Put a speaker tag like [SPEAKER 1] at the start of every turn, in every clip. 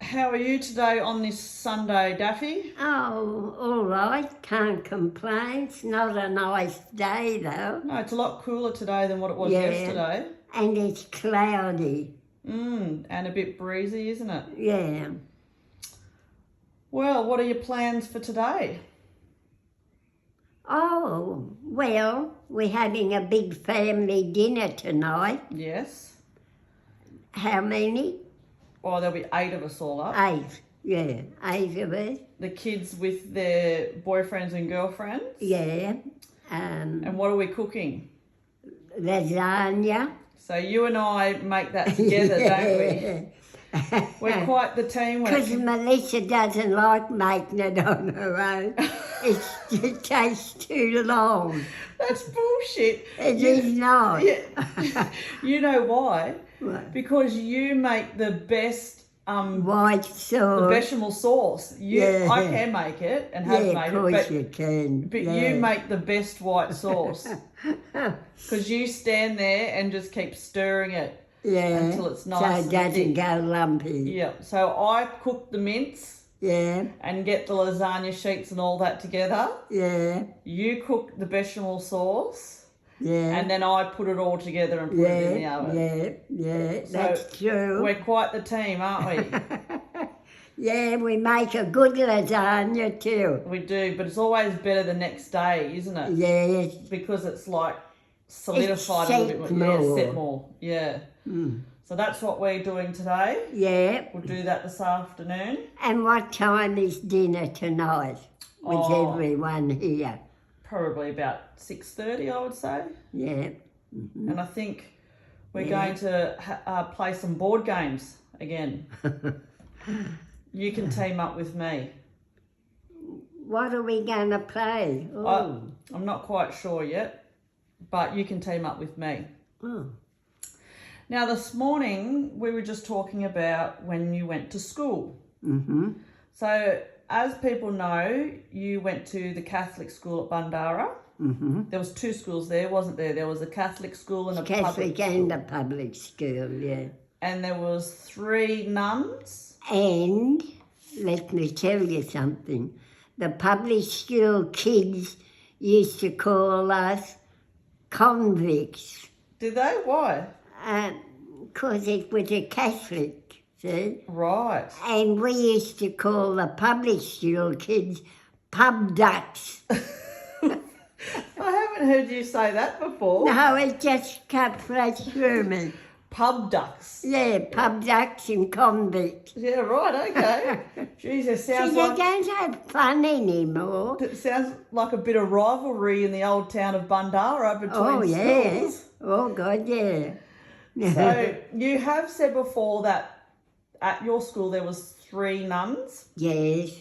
[SPEAKER 1] How are you today on this Sunday, Daffy?
[SPEAKER 2] Oh, all right. Can't complain. It's not a nice day, though.
[SPEAKER 1] No, it's a lot cooler today than what it was
[SPEAKER 2] Yeah.
[SPEAKER 1] yesterday.
[SPEAKER 2] And it's cloudy.
[SPEAKER 1] And a bit breezy, isn't it?
[SPEAKER 2] Yeah.
[SPEAKER 1] Well, what are your plans for today?
[SPEAKER 2] Oh, well, we're having a big family dinner tonight.
[SPEAKER 1] Yes.
[SPEAKER 2] How many?
[SPEAKER 1] Well, there'll be 8 of us all up.
[SPEAKER 2] 8. Yeah, 8 of us.
[SPEAKER 1] The kids with their boyfriends and girlfriends.
[SPEAKER 2] Yeah.
[SPEAKER 1] And what are we cooking?
[SPEAKER 2] Lasagna.
[SPEAKER 1] So you and I make that together, don't we? We're quite the team.
[SPEAKER 2] Because Melissa doesn't like making it on her own. It takes too long.
[SPEAKER 1] That's bullshit.
[SPEAKER 2] It is not.
[SPEAKER 1] Yeah. You know why?
[SPEAKER 2] What?
[SPEAKER 1] Because you make the best
[SPEAKER 2] White sauce.
[SPEAKER 1] the bechamel sauce.
[SPEAKER 2] Yeah.
[SPEAKER 1] I can make it and have
[SPEAKER 2] Yeah,
[SPEAKER 1] made
[SPEAKER 2] of course
[SPEAKER 1] it,
[SPEAKER 2] you can.
[SPEAKER 1] but
[SPEAKER 2] Yeah.
[SPEAKER 1] you make the best white sauce. Because you stand there and just keep stirring it until it's nice
[SPEAKER 2] so
[SPEAKER 1] and
[SPEAKER 2] it doesn't
[SPEAKER 1] thick.
[SPEAKER 2] go lumpy.
[SPEAKER 1] Yeah. So I cook the mince
[SPEAKER 2] Yeah,
[SPEAKER 1] and get the lasagna sheets and all that together.
[SPEAKER 2] yeah,
[SPEAKER 1] You cook the bechamel sauce.
[SPEAKER 2] yeah.
[SPEAKER 1] And then I put it all together and put it in the oven.
[SPEAKER 2] Yeah,
[SPEAKER 1] So
[SPEAKER 2] that's true.
[SPEAKER 1] We're quite the team, aren't we?
[SPEAKER 2] Yeah, we make a good lasagna too.
[SPEAKER 1] We do, but it's always better the next day, isn't it?
[SPEAKER 2] Yes.
[SPEAKER 1] Because it's like solidified a little bit more. Yeah, set more. Yeah. So that's what we're doing today.
[SPEAKER 2] Yeah.
[SPEAKER 1] We'll do that this afternoon.
[SPEAKER 2] And what time is dinner tonight with everyone here?
[SPEAKER 1] Probably about 6:30, I would say.
[SPEAKER 2] Yeah.
[SPEAKER 1] And I think we're going to play some board games again. You can team up with me.
[SPEAKER 2] What are we going to play? Oh.
[SPEAKER 1] I'm not quite sure yet, but you can team up with me.
[SPEAKER 2] Oh.
[SPEAKER 1] Now, this morning, we were just talking about when you went to school.
[SPEAKER 2] Mm-hmm.
[SPEAKER 1] So, as people know, you went to the Catholic school at Bandara.
[SPEAKER 2] Mm-hmm.
[SPEAKER 1] There was 2 schools there, wasn't there? There was a Catholic school and a
[SPEAKER 2] Catholic
[SPEAKER 1] public
[SPEAKER 2] and
[SPEAKER 1] school.
[SPEAKER 2] a public school, yeah.
[SPEAKER 1] And there was 3 nuns.
[SPEAKER 2] And let me tell you something. The public school kids used to call us convicts.
[SPEAKER 1] Did they? Why?
[SPEAKER 2] Because it was a Catholic, see?
[SPEAKER 1] Right.
[SPEAKER 2] And we used to call the public school kids pub ducks.
[SPEAKER 1] I haven't heard you say that before.
[SPEAKER 2] No, it just cut fresh through me.
[SPEAKER 1] Pub ducks.
[SPEAKER 2] Yeah, pub ducks and convicts.
[SPEAKER 1] Yeah, right, okay. Jeez, it sounds
[SPEAKER 2] See, they
[SPEAKER 1] like...
[SPEAKER 2] don't have fun anymore.
[SPEAKER 1] It sounds like a bit of rivalry in the old town of Bandara between
[SPEAKER 2] Oh, yeah.
[SPEAKER 1] schools.
[SPEAKER 2] Oh, God, yeah.
[SPEAKER 1] So you have said before that at your school there was 3 nuns.
[SPEAKER 2] Yes,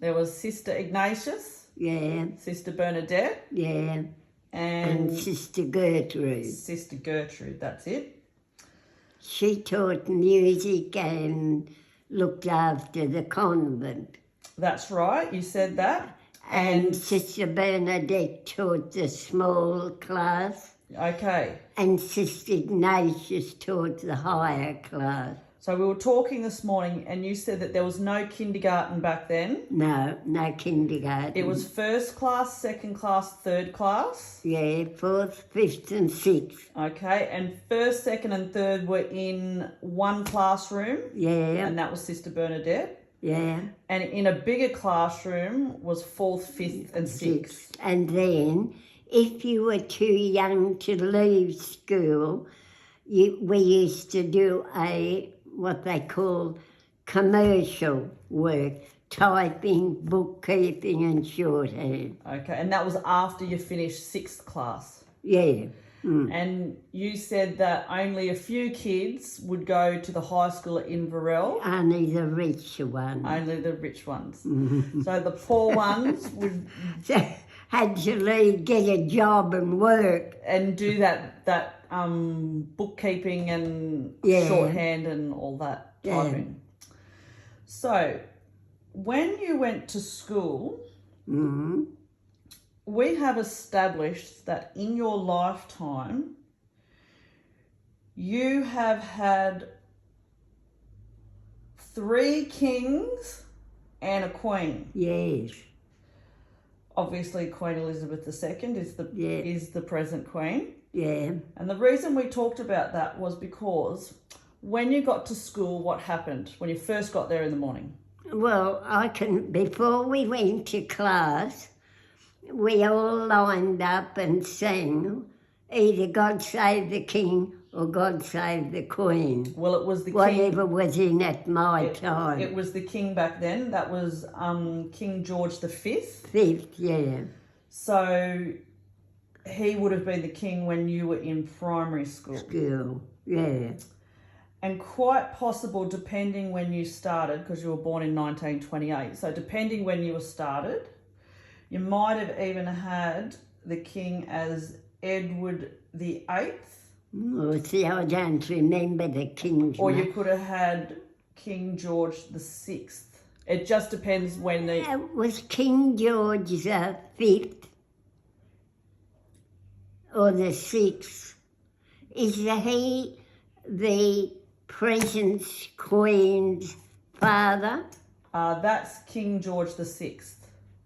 [SPEAKER 1] There was Sister Ignatius,
[SPEAKER 2] yeah,
[SPEAKER 1] Sister Bernadette,
[SPEAKER 2] yeah.
[SPEAKER 1] and
[SPEAKER 2] And Sister Gertrude.
[SPEAKER 1] Sister Gertrude. That's it.
[SPEAKER 2] She taught music and looked after the convent.
[SPEAKER 1] That's right. You said that.
[SPEAKER 2] And Sister Bernadette taught the small class.
[SPEAKER 1] Okay.
[SPEAKER 2] And Sister Ignatius taught the higher class.
[SPEAKER 1] So we were talking this morning, and you said that there was no kindergarten back then.
[SPEAKER 2] No kindergarten.
[SPEAKER 1] It was 1st class, 2nd class, 3rd class.
[SPEAKER 2] Yeah, 4th, 5th and 6th.
[SPEAKER 1] Okay, and 1st, 2nd and 3rd were in one classroom.
[SPEAKER 2] Yeah,
[SPEAKER 1] And that was Sister Bernadette.
[SPEAKER 2] yeah.
[SPEAKER 1] And in a bigger classroom was 4th, 5th and 6th.
[SPEAKER 2] And then, if you were too young to leave school, we used to do what they call commercial work, typing, bookkeeping and shorthand.
[SPEAKER 1] Okay, and that was after you finished 6th class.
[SPEAKER 2] Yeah.
[SPEAKER 1] And you said that only a few kids would go to the high school at Inverell.
[SPEAKER 2] Only the rich one.
[SPEAKER 1] Only the rich ones. So the poor ones would...
[SPEAKER 2] Had to leave, get a job and work.
[SPEAKER 1] And do that bookkeeping and shorthand and all that typing. So when you went to school, we have established that in your lifetime you have had 3 kings and a queen.
[SPEAKER 2] Yes.
[SPEAKER 1] Obviously, Queen Elizabeth II is the present queen.
[SPEAKER 2] Yeah.
[SPEAKER 1] And the reason we talked about that was because when you got to school, what happened when you first got there in the morning?
[SPEAKER 2] Well, before we went to class, we all lined up and sang either God Save the King or God Save the Queen.
[SPEAKER 1] Well, it was the
[SPEAKER 2] Whatever
[SPEAKER 1] king.
[SPEAKER 2] was in at my time.
[SPEAKER 1] It was the king back then. That was King George V.
[SPEAKER 2] Fifth, yeah.
[SPEAKER 1] So he would have been the king when you were in primary school.
[SPEAKER 2] School, yeah.
[SPEAKER 1] And quite possible, depending when you started, because you were born in 1928. So depending when you were started, you might have even had the king as Edward VIII.
[SPEAKER 2] Oh, see, I don't remember the king's
[SPEAKER 1] Or
[SPEAKER 2] name.
[SPEAKER 1] you could have had King George VI. It just depends when the...
[SPEAKER 2] Was King George the fifth or the sixth? Is he the present Queen's father?
[SPEAKER 1] That's King George VI.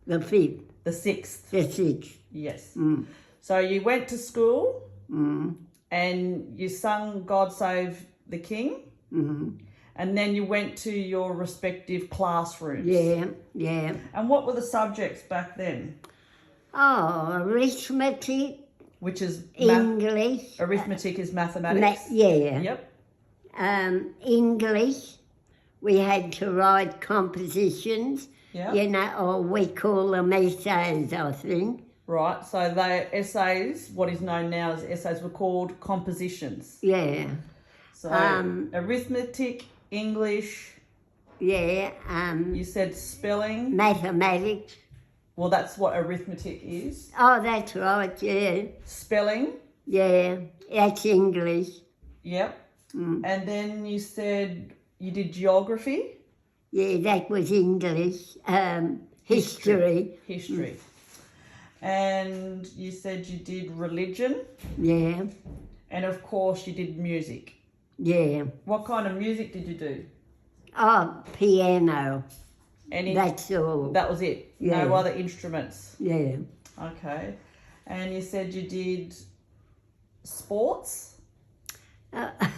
[SPEAKER 2] The fifth.
[SPEAKER 1] The 6th.
[SPEAKER 2] The sixth.
[SPEAKER 1] Yes.
[SPEAKER 2] Mm.
[SPEAKER 1] So you went to school
[SPEAKER 2] Mm.
[SPEAKER 1] and you sung God Save the King.
[SPEAKER 2] Mm.
[SPEAKER 1] And then you went to your respective classrooms.
[SPEAKER 2] Yeah, yeah.
[SPEAKER 1] And what were the subjects back then?
[SPEAKER 2] Oh, arithmetic,
[SPEAKER 1] Which is
[SPEAKER 2] English.
[SPEAKER 1] arithmetic is mathematics.
[SPEAKER 2] Yeah.
[SPEAKER 1] Yep.
[SPEAKER 2] English, we had to write compositions,
[SPEAKER 1] Yeah.
[SPEAKER 2] you know, or we call them essays, I think.
[SPEAKER 1] Right. So they essays, what is known now as essays, were called compositions.
[SPEAKER 2] Yeah,
[SPEAKER 1] So arithmetic, English.
[SPEAKER 2] yeah.
[SPEAKER 1] You said spelling.
[SPEAKER 2] Mathematics.
[SPEAKER 1] Well, that's what arithmetic is.
[SPEAKER 2] Oh, that's right, yeah.
[SPEAKER 1] Spelling.
[SPEAKER 2] Yeah, that's English.
[SPEAKER 1] Yep.
[SPEAKER 2] Mm.
[SPEAKER 1] And then you said you did geography.
[SPEAKER 2] Yeah, that was English. History.
[SPEAKER 1] History. And you said you did religion.
[SPEAKER 2] Yeah,
[SPEAKER 1] And of course you did music.
[SPEAKER 2] yeah.
[SPEAKER 1] What kind of music did you do?
[SPEAKER 2] Oh, piano.
[SPEAKER 1] Any?
[SPEAKER 2] That's all.
[SPEAKER 1] That was it?
[SPEAKER 2] Yeah.
[SPEAKER 1] No other instruments?
[SPEAKER 2] Yeah.
[SPEAKER 1] Okay. And you said you did sports?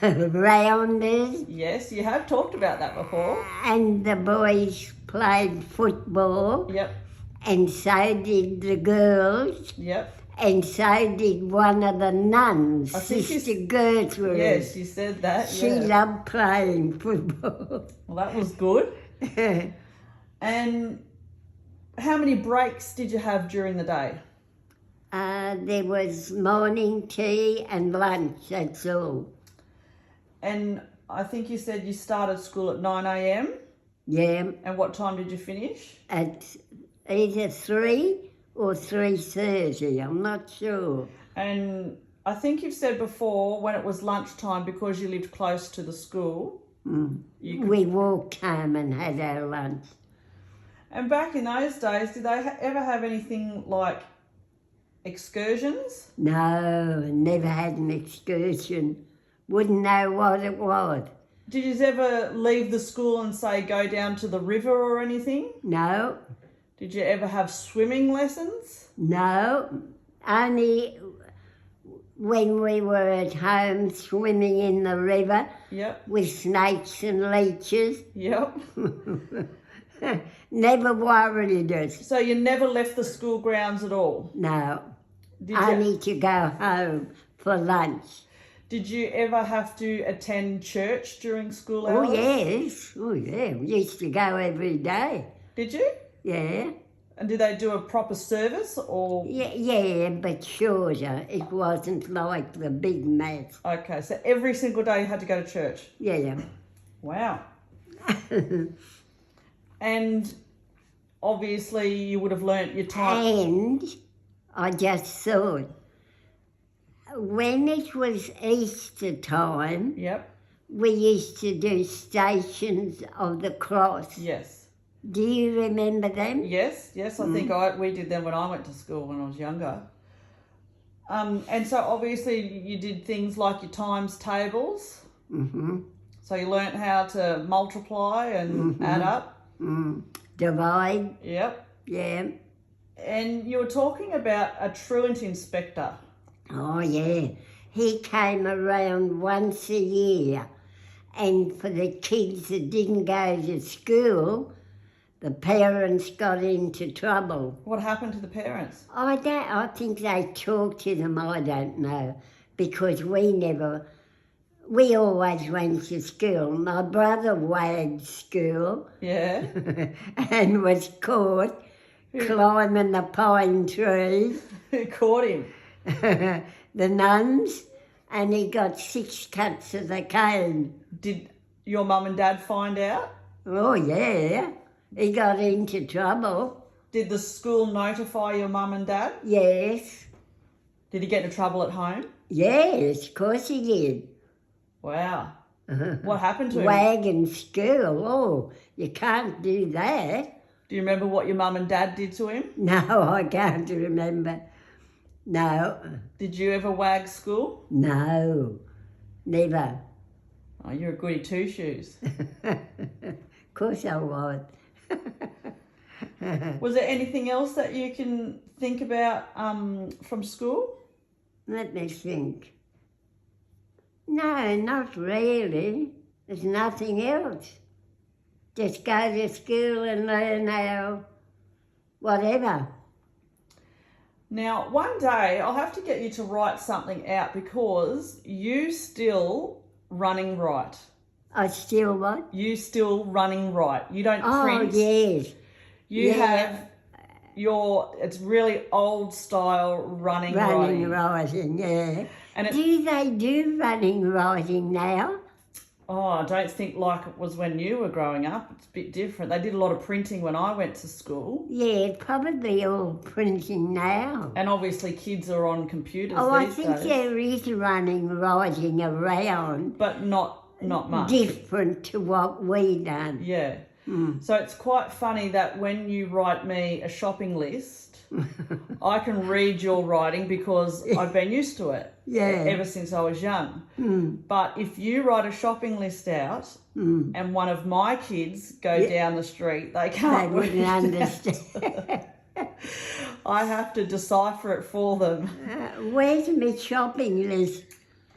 [SPEAKER 2] Rounders.
[SPEAKER 1] Yes, you have talked about that before.
[SPEAKER 2] And the boys played football,
[SPEAKER 1] Yep,
[SPEAKER 2] and so did the girls,
[SPEAKER 1] yep.
[SPEAKER 2] and so did one of the nuns,
[SPEAKER 1] I think
[SPEAKER 2] Sister Gertrude.
[SPEAKER 1] Yes, you said that.
[SPEAKER 2] She
[SPEAKER 1] Yeah.
[SPEAKER 2] loved playing football.
[SPEAKER 1] Well, that was good. And how many breaks did you have during the day?
[SPEAKER 2] There was morning tea and lunch, that's all.
[SPEAKER 1] And I think you said you started school at 9 a.m.
[SPEAKER 2] Yeah,
[SPEAKER 1] And what time did you finish?
[SPEAKER 2] at either 3 or 3:30, I'm not sure.
[SPEAKER 1] And I think you've said before when it was lunchtime, because you lived close to the school. You could,
[SPEAKER 2] We walked home and had our lunch.
[SPEAKER 1] and back in those days, did they ever have anything like excursions?
[SPEAKER 2] No, never had an excursion. Wouldn't know what it was.
[SPEAKER 1] Did you ever leave the school and say go down to the river or anything?
[SPEAKER 2] No,
[SPEAKER 1] Did you ever have swimming lessons?
[SPEAKER 2] no. Only when we were at home swimming in the river
[SPEAKER 1] Yep,
[SPEAKER 2] with snakes and leeches.
[SPEAKER 1] yep.
[SPEAKER 2] Never worried us.
[SPEAKER 1] So you never left the school grounds at all?
[SPEAKER 2] No,
[SPEAKER 1] Did you,
[SPEAKER 2] only to go home for lunch.
[SPEAKER 1] did you ever have to attend church during school hours?
[SPEAKER 2] Oh, yes. Oh, yeah. We used to go every day.
[SPEAKER 1] Did you?
[SPEAKER 2] Yeah.
[SPEAKER 1] And did they do a proper service or?
[SPEAKER 2] Yeah, but shorter. It wasn't like the big mass.
[SPEAKER 1] Okay, so every single day you had to go to church?
[SPEAKER 2] Yeah.
[SPEAKER 1] Wow. And obviously you would have learnt your time.
[SPEAKER 2] And I just thought, when it was Easter time,
[SPEAKER 1] Yep,
[SPEAKER 2] we used to do Stations of the Cross.
[SPEAKER 1] yes.
[SPEAKER 2] Do you remember them?
[SPEAKER 1] Yes, I think we did them when I went to school when I was younger. And so obviously you did things like your times tables.
[SPEAKER 2] Mm-hmm.
[SPEAKER 1] So you learnt how to multiply and add up?
[SPEAKER 2] Divide,
[SPEAKER 1] Yep.
[SPEAKER 2] yeah.
[SPEAKER 1] And you were talking about a truant inspector.
[SPEAKER 2] Oh, yeah. He came around once a year, and for the kids that didn't go to school, the parents got into trouble.
[SPEAKER 1] What happened to the parents?
[SPEAKER 2] I think they talked to them, I don't know, because we always went to school. My brother wagged school
[SPEAKER 1] Yeah.
[SPEAKER 2] and was caught climbing the pine tree.
[SPEAKER 1] Who caught him?
[SPEAKER 2] The nuns, and he got 6 cuts of the cane.
[SPEAKER 1] Did your mum and dad find out?
[SPEAKER 2] Oh, yeah. He got into trouble.
[SPEAKER 1] Did the school notify your mum and dad?
[SPEAKER 2] Yes.
[SPEAKER 1] Did he get into trouble at home?
[SPEAKER 2] Yes, of course he did.
[SPEAKER 1] Wow. What happened to him?
[SPEAKER 2] Wagging school. Oh, you can't do that.
[SPEAKER 1] Do you remember what your mum and dad did to him?
[SPEAKER 2] No, I can't remember. No.
[SPEAKER 1] Did you ever wag school?
[SPEAKER 2] No, never.
[SPEAKER 1] Oh, you're a goody two-shoes.
[SPEAKER 2] Of course I was.
[SPEAKER 1] Was there anything else that you can think about from school?
[SPEAKER 2] Let me think. No, not really. There's nothing else. Just go to school and learn how, whatever.
[SPEAKER 1] Now, one day I'll have to get you to write something out because you still running right.
[SPEAKER 2] I still what?
[SPEAKER 1] You still running right. You don't print.
[SPEAKER 2] Oh, yes.
[SPEAKER 1] You
[SPEAKER 2] Yeah.
[SPEAKER 1] have it's really old style running
[SPEAKER 2] Writing, yeah.
[SPEAKER 1] And
[SPEAKER 2] Do they do running writing now?
[SPEAKER 1] Oh, I don't think like it was when you were growing up. It's a bit different. They did a lot of printing when I went to school.
[SPEAKER 2] Yeah, probably all printing now.
[SPEAKER 1] And obviously kids are on computers
[SPEAKER 2] Oh, I
[SPEAKER 1] these
[SPEAKER 2] think
[SPEAKER 1] days.
[SPEAKER 2] there is running writing around.
[SPEAKER 1] But not much.
[SPEAKER 2] Different to what we done.
[SPEAKER 1] Yeah. So it's quite funny that when you write me a shopping list, I can read your writing because I've been used to it ever since I was young. But if you write a shopping list out and one of my kids go down the street, they can't
[SPEAKER 2] They wouldn't understand.
[SPEAKER 1] I have to decipher it for them.
[SPEAKER 2] Where's my shopping list?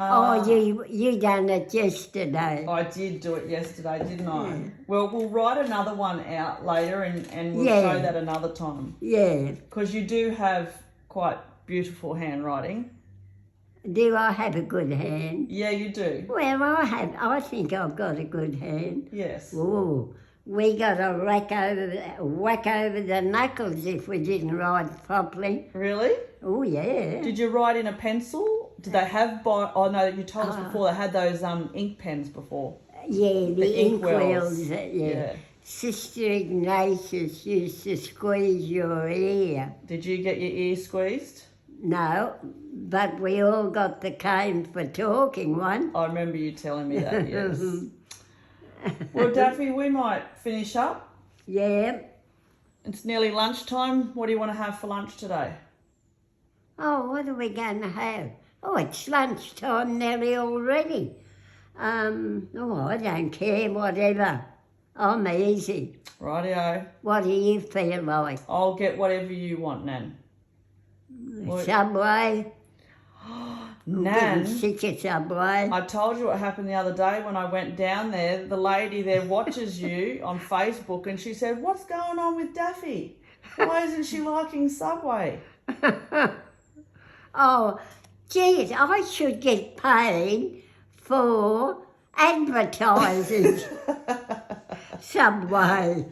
[SPEAKER 2] You done it yesterday.
[SPEAKER 1] I did do it yesterday, didn't I? Yeah. Well, we'll write another one out later and we'll show that another time.
[SPEAKER 2] Yeah.
[SPEAKER 1] Because you do have quite beautiful handwriting.
[SPEAKER 2] Do I have a good hand?
[SPEAKER 1] Yeah, you do.
[SPEAKER 2] Well, I think I've got a good hand.
[SPEAKER 1] Yes.
[SPEAKER 2] Oh, we got to whack over the knuckles if we didn't write properly.
[SPEAKER 1] Really?
[SPEAKER 2] Oh, yeah.
[SPEAKER 1] Did you write in a pencil? Did they have oh no, you told us before they had those ink pens before.
[SPEAKER 2] Yeah, the ink wells.
[SPEAKER 1] Yeah.
[SPEAKER 2] Sister Ignatius used to squeeze your ear.
[SPEAKER 1] Did you get your ear squeezed?
[SPEAKER 2] No, but we all got the cane for talking one.
[SPEAKER 1] I remember you telling me that, yes. Well, Daffy, we might finish up.
[SPEAKER 2] Yeah.
[SPEAKER 1] It's nearly lunchtime. What do you want to have for lunch today?
[SPEAKER 2] Oh, what are we going to have? Oh, it's lunchtime nearly already. I don't care, whatever. I'm easy.
[SPEAKER 1] Rightio.
[SPEAKER 2] What do you feel like?
[SPEAKER 1] I'll get whatever you want, Nan.
[SPEAKER 2] Subway?
[SPEAKER 1] Nan,
[SPEAKER 2] I'm sick of Subway.
[SPEAKER 1] I told you what happened the other day when I went down there. The lady there watches you on Facebook and she said, "What's going on with Daffy? Why isn't she liking Subway?"
[SPEAKER 2] Oh, geez, I should get paid for advertising Subway.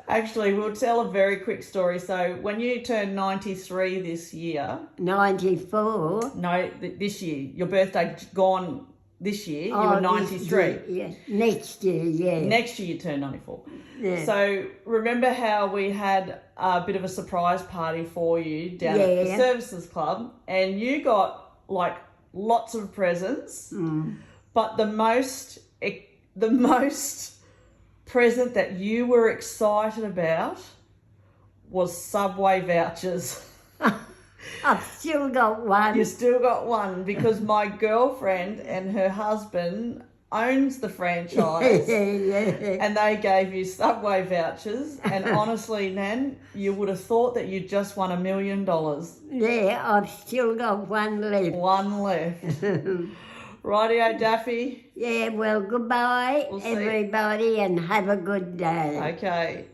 [SPEAKER 1] Actually, we'll tell a very quick story. So when you turned 93 this year...
[SPEAKER 2] 94?
[SPEAKER 1] No, this year. Your birthday gone this year. You were 93.
[SPEAKER 2] Yeah. Next year, yeah.
[SPEAKER 1] Next year you turned 94.
[SPEAKER 2] Yeah.
[SPEAKER 1] So remember how we had a bit of a surprise party for you down at the Services Club, and you got like lots of presents, but the most present that you were excited about was Subway vouchers.
[SPEAKER 2] I've still got one.
[SPEAKER 1] You still got one because my girlfriend and her husband owns the franchise.
[SPEAKER 2] Yeah.
[SPEAKER 1] And they gave you Subway vouchers, and honestly, Nan, you would have thought that you just won $1 million.
[SPEAKER 2] Yeah, I've still got one left.
[SPEAKER 1] One left. Rightio, Daffy.
[SPEAKER 2] Yeah, well, goodbye,
[SPEAKER 1] We'll see.
[SPEAKER 2] everybody, and have a good day.
[SPEAKER 1] Okay.